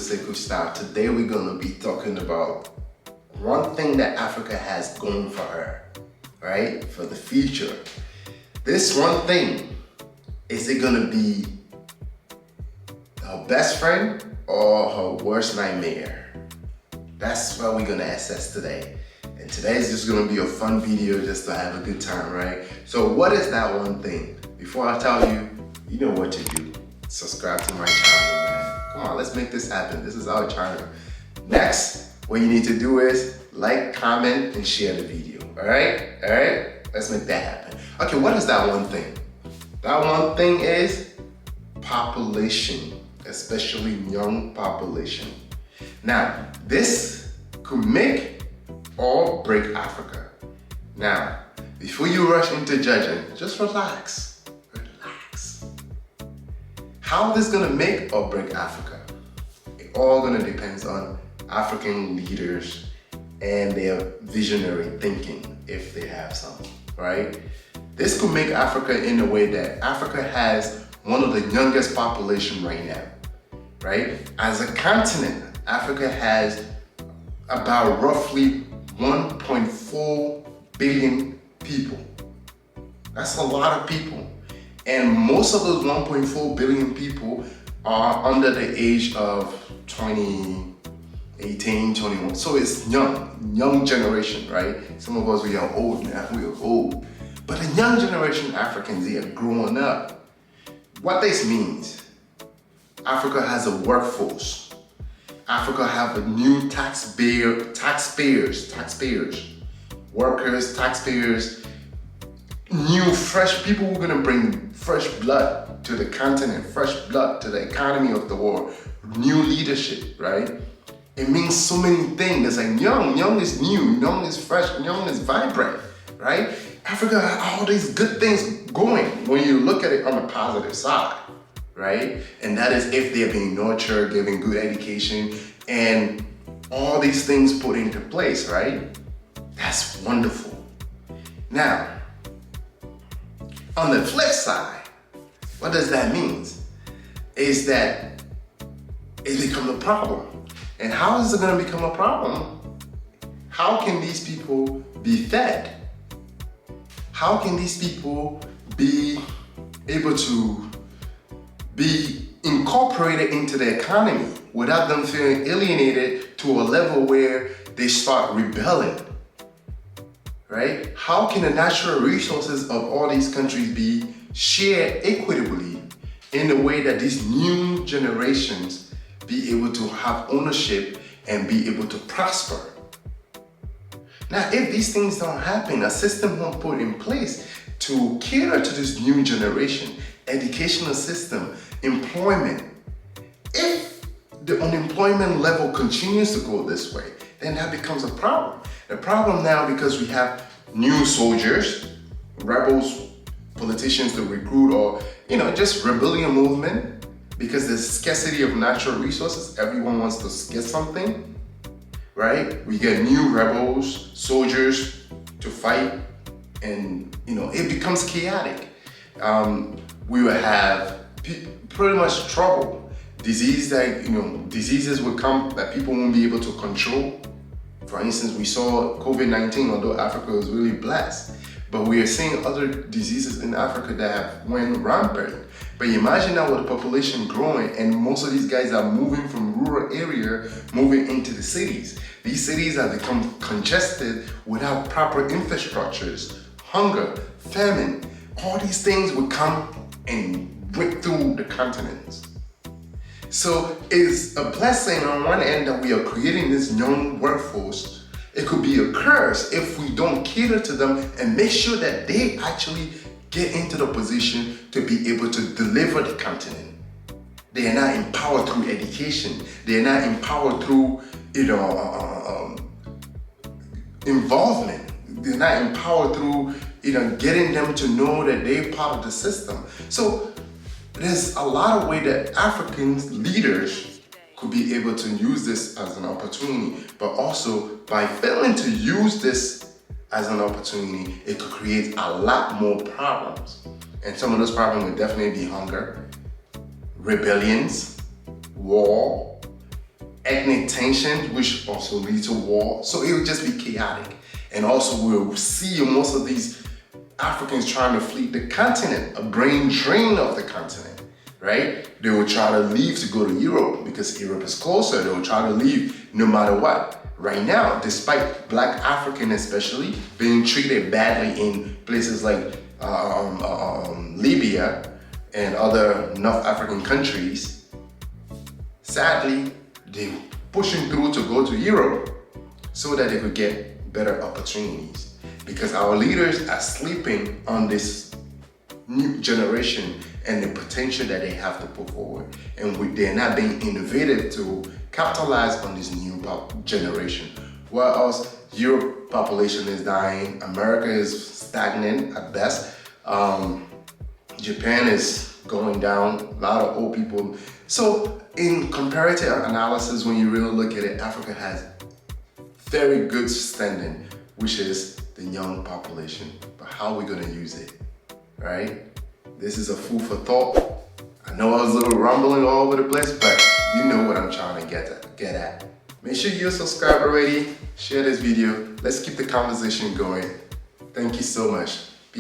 Sekou Style. Today we're gonna be talking about one thing that Africa has going for her, right? For the future. This one thing, is it gonna be her best friend or her worst nightmare? That's what we're gonna assess today. And today is just gonna be a fun video just to have a good time, right? So what is that one thing? Before I tell you, you know what to do. Subscribe to my channel, man. Come on, let's make this happen. This is our channel. Next, what you need to do is like, comment, and share the video, all right? All right, let's make that happen. Okay, what is that one thing? That one thing is population, especially young population. Now, this could make or break Africa. Now, before you rush into judging, just relax. How this gonna make or break Africa? It all gonna depends on African leaders and their visionary thinking, if they have some, right? This could make Africa in a way that Africa has one of the youngest population right now, right? As a continent, Africa has about roughly 1.4 billion people. That's a lot of people. And most of those 1.4 billion people are under the age of 20, 18, 21. So it's young generation, right? Some of us, we are old now, we are old. But the young generation Africans, they are growing up. What this means, Africa has a workforce. Africa have a new taxpayers, workers, taxpayers, new fresh people who are gonna bring fresh blood to the continent, fresh blood to the economy of the world, new leadership, right? It means so many things. It's like young is new, young is fresh, young is vibrant, right? Africa has all these good things going when you look at it on the positive side, right? And that is if they're being nurtured, given good education, and all these things put into place, right? That's wonderful. Now, on the flip side, what does that mean? Is that it becomes a problem. And how is it gonna become a problem? How can these people be fed? How can these people be able to be incorporated into the economy without them feeling alienated to a level where they start rebelling? Right? How can the natural resources of all these countries be shared equitably in a way that these new generations be able to have ownership and be able to prosper? Now, if these things don't happen, a system won't put in place to cater to this new generation, educational system, employment. If the unemployment level continues to go this way, then that becomes a problem. The problem now, because we have new soldiers, rebels, politicians to recruit, or just rebellion movement, because there's scarcity of natural resources, everyone wants to get something, right? We get new rebels, soldiers to fight, and it becomes chaotic. We will have pretty much trouble. Diseases will come that people won't be able to control. For instance, we saw COVID-19, although Africa was really blessed, but we are seeing other diseases in Africa that have went rampant. But imagine now with the population growing and most of these guys are moving from rural area, moving into the cities. These cities have become congested without proper infrastructures, hunger, famine. All these things would come and break through the continents. So it's a blessing on one end that we are creating this young workforce. It could be a curse if we don't cater to them and make sure that they actually get into the position to be able to deliver the continent. They are not empowered through education. They are not empowered through involvement. They're not empowered through getting them to know that they're part of the system. So there's a lot of way that African leaders could be able to use this as an opportunity, but also by failing to use this as an opportunity, it could create a lot more problems. And some of those problems would definitely be hunger, rebellions, war, ethnic tension, which also leads to war. So it will just be chaotic. And also we'll see most of these Africans trying to flee the continent, a brain drain of the continent, right? They will try to leave to go to Europe because Europe is closer. They will try to leave no matter what. Right now, despite Black Africans especially being treated badly in places like Libya and other North African countries, sadly, they're pushing through to go to Europe so that they could get better opportunities. Because our leaders are sleeping on this new generation and the potential that they have to put forward. And they're not being innovative to capitalize on this new generation. Whereas Europe population is dying, America is stagnant at best, Japan is going down, a lot of old people. So in comparative analysis, when you really look at it, Africa has very good standing, which is the young population. But how are we gonna use it, right? This is a food for thought. I know I was a little rumbling all over the place, but you know what I'm trying to get at. Make sure you're subscribed already, share this video. Let's keep the conversation going. Thank you so much.